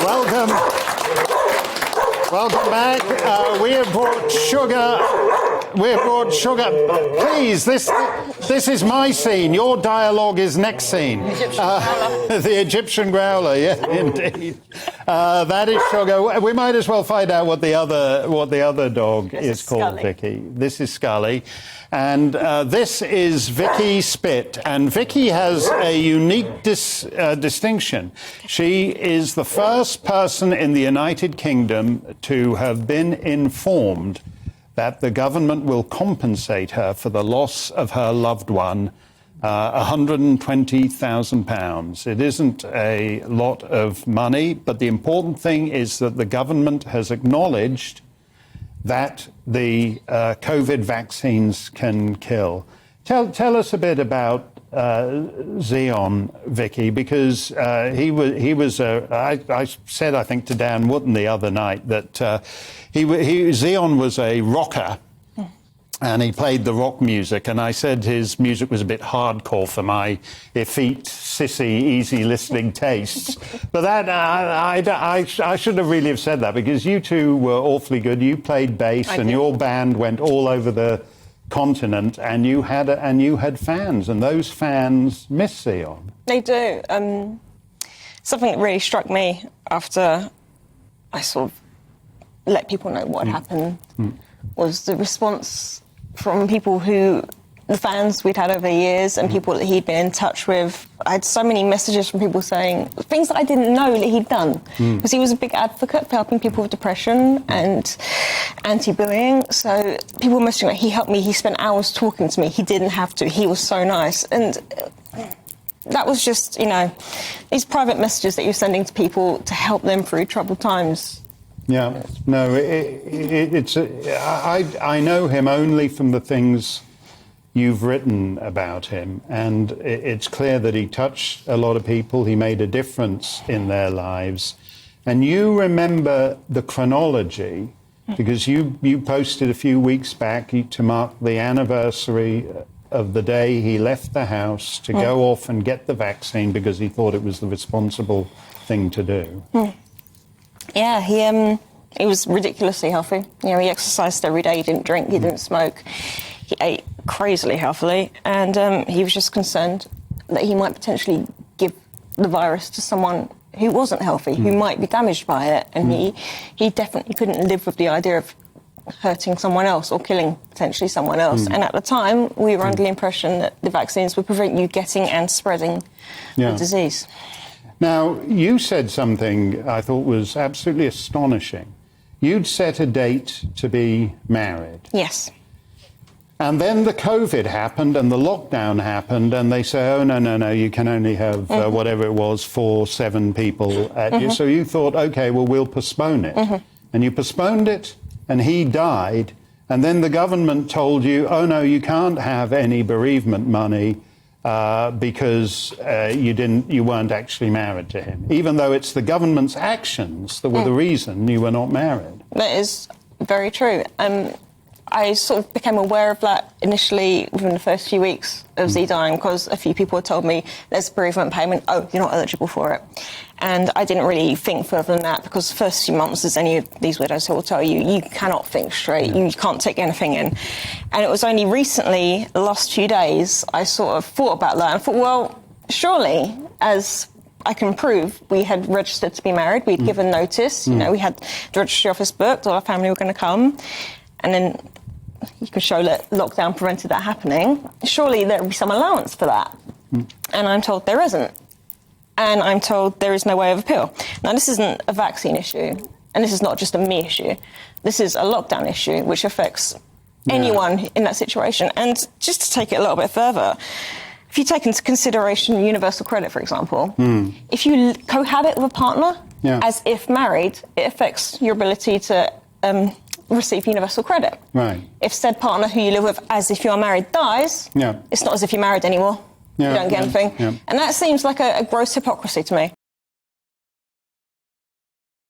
Welcome. Welcome back. We have brought sugar. Please, this is my scene. Your dialogue is next scene. The Egyptian growler, yeah, indeed. That is sugar. We might as well find out what the other dog is called, Vikki. This is Scully. And this is Vikki Spit. And Vikki has a unique distinction. She is the first person in the United Kingdom to have been informed that the government will compensate her for the loss of her loved one, £120,000. It isn't a lot of money, but the important thing is that the government has acknowledged that the COVID vaccines can kill. Tell us a bit about Steyn, Vikki, because I said, I think, to Dan Wootton the other night that Steyn was a rocker and he played the rock music, and I said his music was a bit hardcore for my effete, sissy, easy-listening tastes. But that I should have really have said that, because you two were awfully good. You played bass, and your band went all over the continent, and you had fans, and those fans miss Steyn. They do. Something that really struck me after I sort of let people know what had happened was the response from people the fans we'd had over the years and people that he'd been in touch with. I had so many messages from people saying things that I didn't know that he'd done, because he was a big advocate for helping people with depression and anti-bullying. So people were messaging, like, he helped me, he spent hours talking to me, he didn't have to, he was so nice. And that was just, these private messages that you're sending to people to help them through troubled times. Yeah, no, I know him only from the things you've written about him, and it's clear that he touched a lot of people, he made a difference in their lives. And you remember the chronology, because you posted a few weeks back to mark the anniversary of the day he left the house to go off and get the vaccine because he thought it was the responsible thing to do. Yeah, he was ridiculously healthy. He exercised every day, he didn't drink, he didn't smoke. He ate crazily healthily, and he was just concerned that he might potentially give the virus to someone who wasn't healthy, who might be damaged by it, and he definitely couldn't live with the idea of hurting someone else or killing potentially someone else. And at the time, we were under the impression that the vaccines would prevent you getting and spreading the disease. Now, you said something I thought was absolutely astonishing. You'd set a date to be married. Yes. And then the COVID happened and the lockdown happened, and they say, oh, no, you can only have whatever it was, 7 people at you. So you thought, OK, well, we'll postpone it. And you postponed it, and he died. And then the government told you, oh, no, you can't have any bereavement money because you weren't actually married to him, even though it's the government's actions that were the reason you were not married. That is very true. I sort of became aware of that initially within the first few weeks of Z dying, because a few people had told me there's a bereavement payment, oh, you're not eligible for it. And I didn't really think further than that, because the first few months, as any of these widows will tell you, you cannot think straight, you can't take anything in. And it was only recently, the last few days, I sort of thought about that and thought, well, surely, as I can prove, we had registered to be married, we'd given notice, we had the registry office booked, all our family were going to come, and then you could show that lockdown prevented that happening. Surely there would be some allowance for that. And I'm told there isn't. And I'm told there is no way of appeal. Now, this isn't a vaccine issue, and this is not just a me issue. This is a lockdown issue, which affects anyone in that situation. And just to take it a little bit further, if you take into consideration universal credit, for example, if you cohabit with a partner as if married, it affects your ability to receive universal credit. Right. If said partner who you live with as if you are married dies, it's not as if you're married anymore. You don't get anything. And that seems like a gross hypocrisy to me.